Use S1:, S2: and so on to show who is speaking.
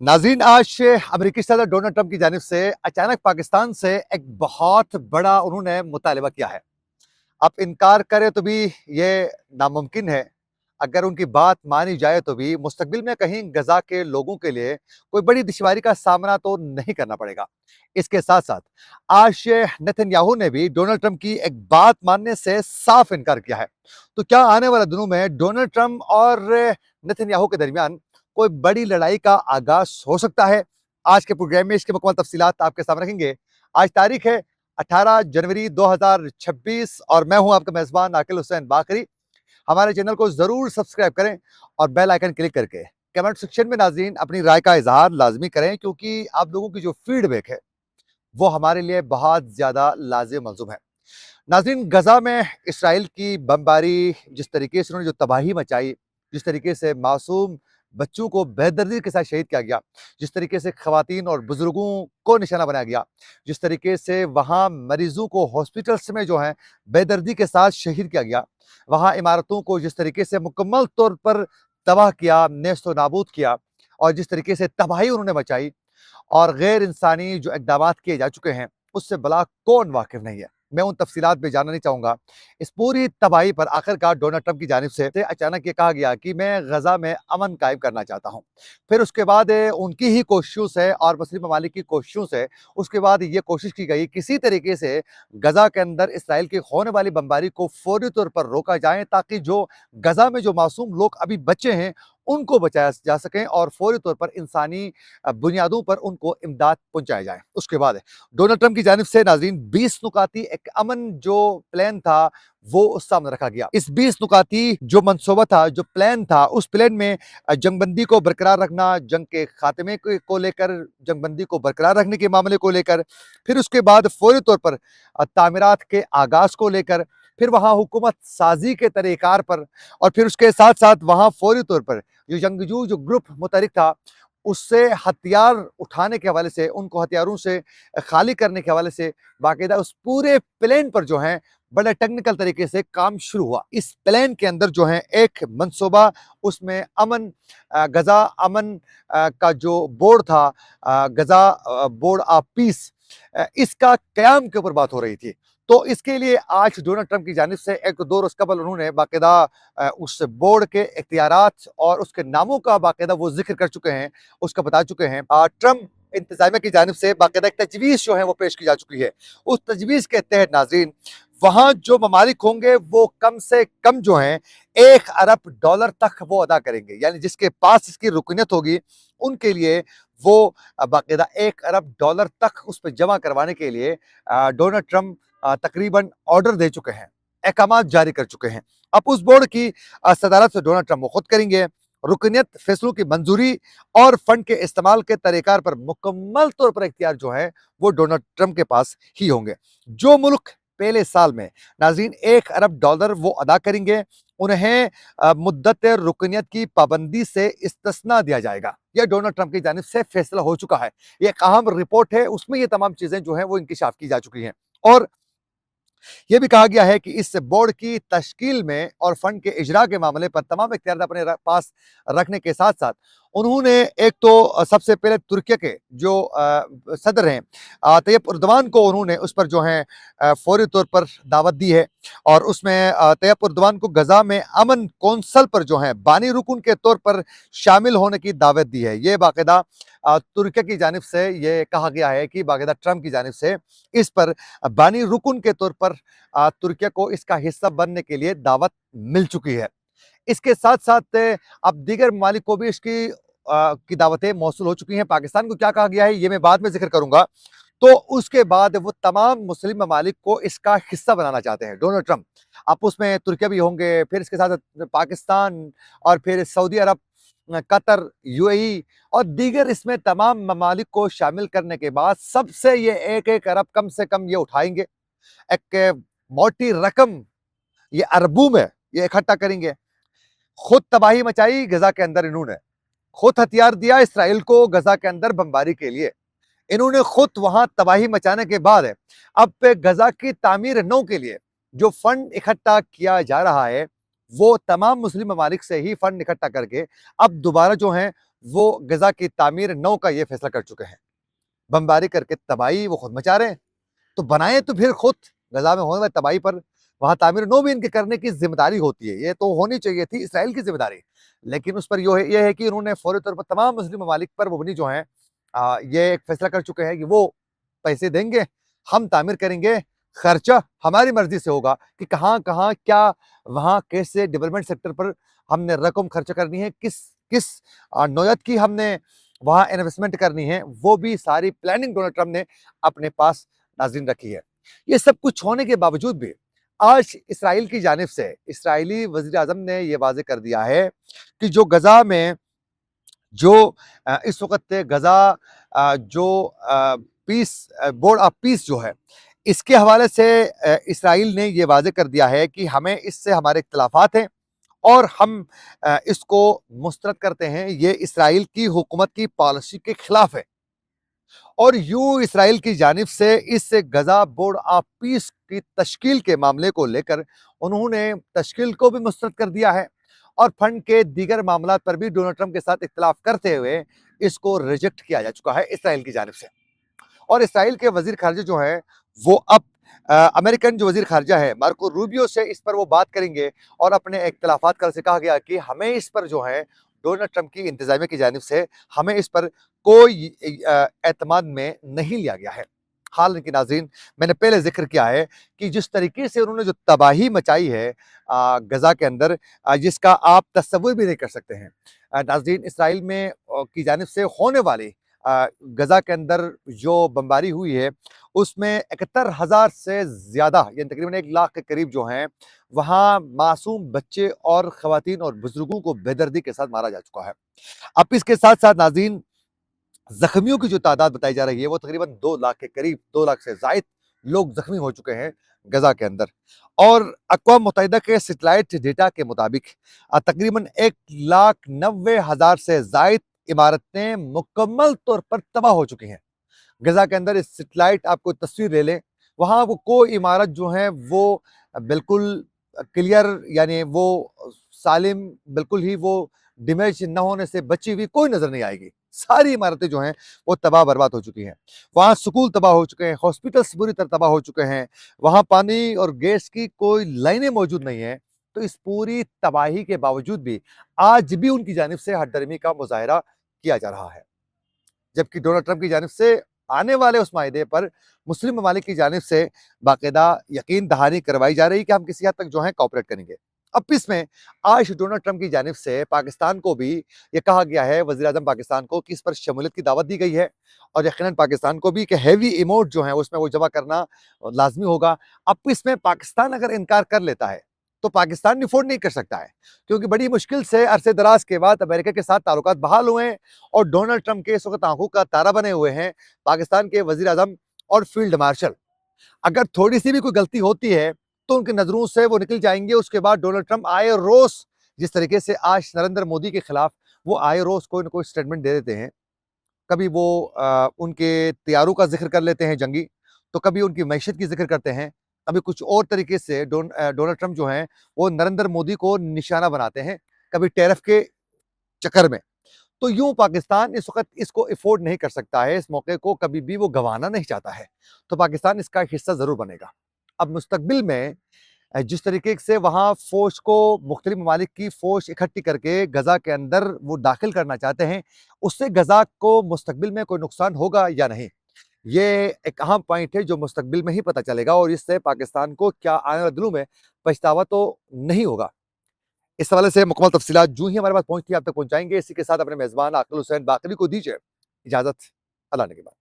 S1: नाज़रीन, आज अमेरिकी सदर डोनाल्ड ट्रंप की जानिब से अचानक पाकिस्तान से एक बहुत बड़ा उन्होंने मुतालिबा किया है। अब इनकार करें तो भी ये नामुमकिन है। अगर उनकी बात मानी जाए तो भी मुस्तकबिल में कहीं गजा के लोगों के लिए कोई बड़ी दुश्वारी का सामना तो नहीं करना पड़ेगा। इसके साथ साथ आज नेतन्याहू ने भी डोनाल्ड ट्रंप की एक बात मानने से साफ इनकार किया है। तो क्या आने वाले दिनों में डोनाल्ड ट्रंप और नेतन्याहू के दरमियान कोई बड़ी लड़ाई का आगाज हो सकता है? आज के प्रोग्राम में इसकी मुकम्मल तफसीलात आपके सामने रखेंगे। आज तारीख है 18 जनवरी 2026 और मैं हूं आपका मेजबान आकिल हुसैन बाकरी। हमारे चैनल को जरूर सब्सक्राइब करें और बेल आइकन क्लिक करके कमेंट सेक्शन में नाज़रीन अपनी राय का इजहार लाजमी करें, क्योंकि आप लोगों की जो फीडबैक है वो हमारे लिए बहुत ज्यादा लाजिम मलजूम है। नाज़रीन, गजा में इसराइल की बमबारी, जिस तरीके से उन्होंने जो तबाही मचाई, जिस तरीके से मासूम बच्चों को बेदर्दी के साथ शहीद किया गया, जिस तरीके से खवातीन और बुजुर्गों को निशाना बनाया गया, जिस तरीके से वहाँ मरीजों को हॉस्पिटल्स में जो है बेदर्दी के साथ शहीद किया गया, वहाँ इमारतों को जिस तरीके से मुकम्मल तौर पर तबाह किया, नेस्तो नाबूद किया, और जिस तरीके से तबाही उन्होंने मचाई और गैर इंसानी जो इकदामात किए जा चुके हैं, उससे भला कौन वाकिफ नहीं है। मैं उन तफसीलात में जानना नहीं चाहूँगा। इस पूरी तबाही पर आखिरकार डोनाल्ड ट्रंप की जानिब से अचानक ये कहा गया कि मैं गजा में अमन कायम करना चाहता हूँ। फिर उसके बाद उनकी ही कोशिशों से और मुस्लिम ममालिक की कोशिशों से उसके बाद ये कोशिश की गई किसी तरीके से गजा के अंदर इसराइल की होने वाली बमबारी को फौरी तौर पर रोका जाए, ताकि जो गजा में जो मासूम लोग अभी बचे हैं उनको बचाया जा सकें और फौरी तौर पर इंसानी बुनियादों पर उनको इमदाद पहुंचाया जाए। उसके बाद डोनाल्ड ट्रंप की जानिब से नाज़रीन 20 नुकाती एक अमन जो प्लान था वो सामने रखा गया। इस 20 नुकाती जो मंसूबा था, जो प्लान था, उस प्लान में जंगबंदी को बरकरार रखना, जंग के खात्मे को लेकर, जंगबंदी को बरकरार रखने के मामले को लेकर, फिर उसके बाद फौरी तौर पर तामीरात के आगाज को लेकर, फिर वहाँ हुकूमत साजी के तरीक़ार पर, और फिर उसके साथ साथ वहाँ फौरी तौर पर जो जंगजू जो ग्रुप मुतहरिक था उससे हथियार उठाने के हवाले से, उनको हथियारों से खाली करने के हवाले से बाकायदा उस पूरे प्लान पर जो है बड़े टेक्निकल तरीके से काम शुरू हुआ। इस प्लान के अंदर जो है एक मंसूबा, उसमें अमन गजा अमन का जो बोर्ड था, गजा बोर्ड ऑफ पीस, इसका कयाम के ऊपर बात हो रही थी। तो इसके लिए आज डोनाल्ड ट्रंप की जानिब से एक दो रोज कबल उन्होंने बाकायदा उस बोर्ड के इख्तियारात और उसके नामों का बाकायदा वो जिक्र कर चुके हैं, उसका बता चुके हैं। ट्रंप इंतजामिया की जानिब से बाकायदा एक तजवीज़ जो है वो पेश की जा चुकी है। उस तजवीज़ के तहत नाज़रीन वहाँ जो ममालिक होंगे वो कम से कम जो है $1 अरब तक वो अदा करेंगे, यानी जिसके पास इसकी रुकनीत होगी उनके लिए वो बाकायदा $1 अरब तक उस पर जमा करवाने के लिए डोनाल्ड ट्रंप तकरीबन ऑर्डर दे चुके हैं, अहकामात जारी कर चुके हैं। अब उस बोर्ड की सदारत से डोनाल्ड ट्रंप वो खुद करेंगे। रुकनियत, फैसलों की मंजूरी और फंड के इस्तेमाल के तरीकार पर मुकम्मल तौर पर इख्तियार जो है वो डोनाल्ड ट्रंप के पास ही होंगे। जो मुल्क पहले साल में नाज़रीन $1 अरब वो अदा करेंगे, उन्हें मुद्दत रुकनियत की पाबंदी से इस्तिस्ना दिया जाएगा। यह डोनाल्ड ट्रंप की जानिब से फैसला हो चुका है। ये एक अहम रिपोर्ट है, उसमें ये तमाम चीजें जो हैं वो इंकिशाफ की जा चुकी हैं। और यह भी कहा गया है कि इस बोर्ड की तश्कील में और फंड के इजरा के मामले पर तमाम इख्तियार अपने पास रखने के साथ साथ उन्होंने एक तो सबसे पहले तुर्की के जो सदर हैं तैयब उर्दवान को उन्होंने उस पर जो है फौरी तौर पर दावत दी है, और उसमें तैयब उर्दवान को गजा में अमन कौंसल पर जो है बानी रुकन के तौर पर शामिल होने की दावत दी है। ये बाकायदा तुर्की की जानिब से ये कहा गया है कि बाकायदा ट्रंप की जानिब से इस पर बानी रुकन के तौर पर तुर्की को इसका हिस्सा बनने के लिए दावत मिल चुकी है। इसके साथ साथ अब दीगर ममालिक को भी इसकी की दावतें मौसूल हो चुकी हैं। पाकिस्तान को क्या कहा गया है ये मैं बाद में जिक्र करूंगा। तो उसके बाद वो तमाम मुस्लिम ममालिक को इसका हिस्सा बनाना चाहते हैं डोनाल्ड ट्रंप। अब उसमें तुर्की भी होंगे, फिर इसके साथ पाकिस्तान, और फिर सऊदी अरब, कतर, यूएई और दीगर इसमें तमाम ममालिक को शामिल करने के बाद सबसे ये 1-1 अरब कम से कम ये उठाएंगे। एक मोटी रकम ये अरबों में ये इकट्ठा करेंगे। खुद तबाही मचाई गजा के अंदर, इन्होंने खुद हथियार दिया इसराइल को गजा के अंदर बमबारी के लिए, इन्होंने खुद वहां तबाही मचाने के बाद अब गजा की तामीर नौ के लिए जो फंड इकट्ठा किया जा रहा है वो तमाम मुस्लिम ममालिक से ही फंड इकट्ठा करके अब दोबारा जो है وہ غزہ کی تعمیر نو کا یہ فیصلہ کر چکے ہیں. بمباری کر کے تباہی وہ خود مچا رہے ہیں، تو بنائیں تو پھر خود. غزہ میں ہونے والی تباہی پر وہاں تعمیر نو بھی ان کے کرنے کی ذمہ داری ہوتی ہے، یہ تو ہونی چاہیے تھی اسرائیل کی ذمہ داری. لیکن اس پر یہ ہے کہ انہوں نے فوری طور پر تمام مسلم ممالک پر مبنی جو ہیں یہ ایک فیصلہ کر چکے ہیں کہ وہ پیسے دیں گے، ہم تعمیر کریں گے، خرچہ ہماری مرضی سے ہوگا کہ کہاں کہاں کیا وہاں کیسے ڈیولپمنٹ سیکٹر پر ہم نے رقم خرچ کرنی ہے، کس نوعیت کی ہم نے وہاں انویسٹمنٹ کرنی ہے، وہ بھی ساری پلاننگ ڈونلڈ ٹرمپ نے اپنے پاس ناظرین رکھی ہے. یہ سب کچھ ہونے کے باوجود بھی آج اسرائیل کی جانب سے اسرائیلی وزیر اعظم نے یہ واضح کر دیا ہے کہ جو غزہ میں جو اس وقت غزہ جو پیس بورڈ آف پیس جو ہے اس کے حوالے سے اسرائیل نے یہ واضح کر دیا ہے کہ ہمیں اس سے ہمارے اختلافات ہیں اور ہم اس کو مسترد کرتے ہیں، یہ اسرائیل کی حکومت کی پالیسی کے خلاف ہے. اور یوں اسرائیل کی جانب سے اس غزہ بورڈ آف پیس کی تشکیل کے معاملے کو لے کر انہوں نے تشکیل کو بھی مسترد کر دیا ہے اور فنڈ کے دیگر معاملات پر بھی ڈونلڈ ٹرمپ کے ساتھ اختلاف کرتے ہوئے اس کو ریجیکٹ کیا جا چکا ہے اسرائیل کی جانب سے. اور اسرائیل کے وزیر خارجہ جو ہیں وہ اب امریکن جو وزیر خارجہ ہے مارکو روبیو سے اس پر وہ بات کریں گے اور اپنے اختلافات کا سے کہا گیا کہ ہمیں اس پر جو ہے ڈونلڈ ٹرمپ کی انتظامیہ کی جانب سے ہمیں اس پر کوئی اعتماد میں نہیں لیا گیا ہے. حالانکہ ناظرین میں نے پہلے ذکر کیا ہے کہ جس طریقے سے انہوں نے جو تباہی مچائی ہے غزہ کے اندر جس کا آپ تصور بھی نہیں کر سکتے ہیں. ناظرین اسرائیل میں کی جانب سے ہونے والی غزہ کے اندر جو بمباری ہوئی ہے اس میں 71,000 سے زیادہ یعنی تقریباً 1 لاکھ کے قریب جو ہیں وہاں معصوم بچے اور خواتین اور بزرگوں کو بے دردی کے ساتھ مارا جا چکا ہے. اب اس کے ساتھ ساتھ ناظرین زخمیوں کی جو تعداد بتائی جا رہی ہے وہ تقریباً 2 لاکھ کے قریب، 2 لاکھ سے زائد لوگ زخمی ہو چکے ہیں غزہ کے اندر. اور اقوام متحدہ کے سیٹلائٹ ڈیٹا کے مطابق تقریباً 1,90,000 سے زائد عمارتیں مکمل طور پر تباہ ہو چکی ہیں غزہ کے اندر. اس سیٹلائٹ آپ کو تصویر لے لیں، وہاں وہ کوئی عمارت جو ہیں وہ بالکل کلیئر یعنی وہ سالم بالکل ہی وہ ڈیمیج نہ ہونے سے بچی ہوئی کوئی نظر نہیں آئے گی. ساری عمارتیں جو ہیں وہ تباہ برباد ہو چکی ہیں. وہاں سکول تباہ ہو چکے ہیں، ہاسپٹلس بری طرح تباہ ہو چکے ہیں، وہاں پانی اور گیس کی کوئی لائنیں موجود نہیں ہیں. تو اس پوری تباہی کے باوجود بھی آج بھی ان کی جانب سے ہٹ دھرمی کا مظاہرہ کیا جا رہا ہے، جبکہ ڈونلڈ ٹرمپ کی جانب سے آنے والے اس معاہدے پر مسلم ممالک کی جانب سے باقاعدہ یقین دہانی کروائی جا رہی کہ ہم کسی حد تک جو ہیں کوآپریٹ کریں گے. اب اس میں آج ڈونلڈ ٹرمپ کی جانب سے پاکستان کو بھی یہ کہا گیا ہے، وزیر اعظم پاکستان کو، کہ اس پر شمولیت کی دعوت دی گئی ہے اور یقیناً پاکستان کو بھی کہ ہیوی ایموٹ جو ہیں اس میں وہ جمع کرنا لازمی ہوگا. اب اس میں پاکستان اگر انکار کر لیتا ہے تو پاکستان افورڈ نہیں کر سکتا ہے، کیونکہ بڑی مشکل سے عرصے دراز کے بعد امریکہ کے ساتھ تعلقات بحال ہوئے ہیں اور ڈونلڈ ٹرمپ کے اس وقت آنکھوں کا تارا بنے ہوئے ہیں پاکستان کے وزیر اعظم اور فیلڈ مارشل. اگر تھوڑی سی بھی کوئی غلطی ہوتی ہے تو ان کی نظروں سے وہ نکل جائیں گے. اس کے بعد ڈونلڈ ٹرمپ آئے روز جس طریقے سے آج نریندر مودی کے خلاف وہ آئے روز کوئی نہ کوئی سٹیٹمنٹ دے دیتے ہیں، کبھی وہ ان کے طیاروں کا ذکر کر لیتے ہیں جنگی، تو کبھی ان کی معیشت کی ذکر کرتے ہیں، کبھی کچھ اور طریقے سے ڈونلڈ ٹرمپ جو ہیں وہ نریندر مودی کو نشانہ بناتے ہیں، کبھی ٹیرف کے چکر میں. تو یوں پاکستان اس وقت اس کو افورڈ نہیں کر سکتا ہے، اس موقع کو کبھی بھی وہ گنوانا نہیں چاہتا ہے. تو پاکستان اس کا حصہ ضرور بنے گا. اب مستقبل میں جس طریقے سے وہاں فوج کو مختلف ممالک کی فوج اکٹھی کر کے غزہ کے اندر وہ داخل کرنا چاہتے ہیں، اس سے غزہ کو مستقبل میں کوئی نقصان ہوگا یا نہیں، یہ ایک اہم پوائنٹ ہے جو مستقبل میں ہی پتہ چلے گا. اور اس سے پاکستان کو کیا آنے والے دنوں میں پچھتاوا تو نہیں ہوگا. اس حوالے سے مکمل تفصیلات جو ہی ہمارے پاس پہنچتی ہے آپ تک پہنچائیں گے. اسی کے ساتھ اپنے میزبان عاقل حسین باقری کو دیجیے اجازت. اللہ نے کے بعد.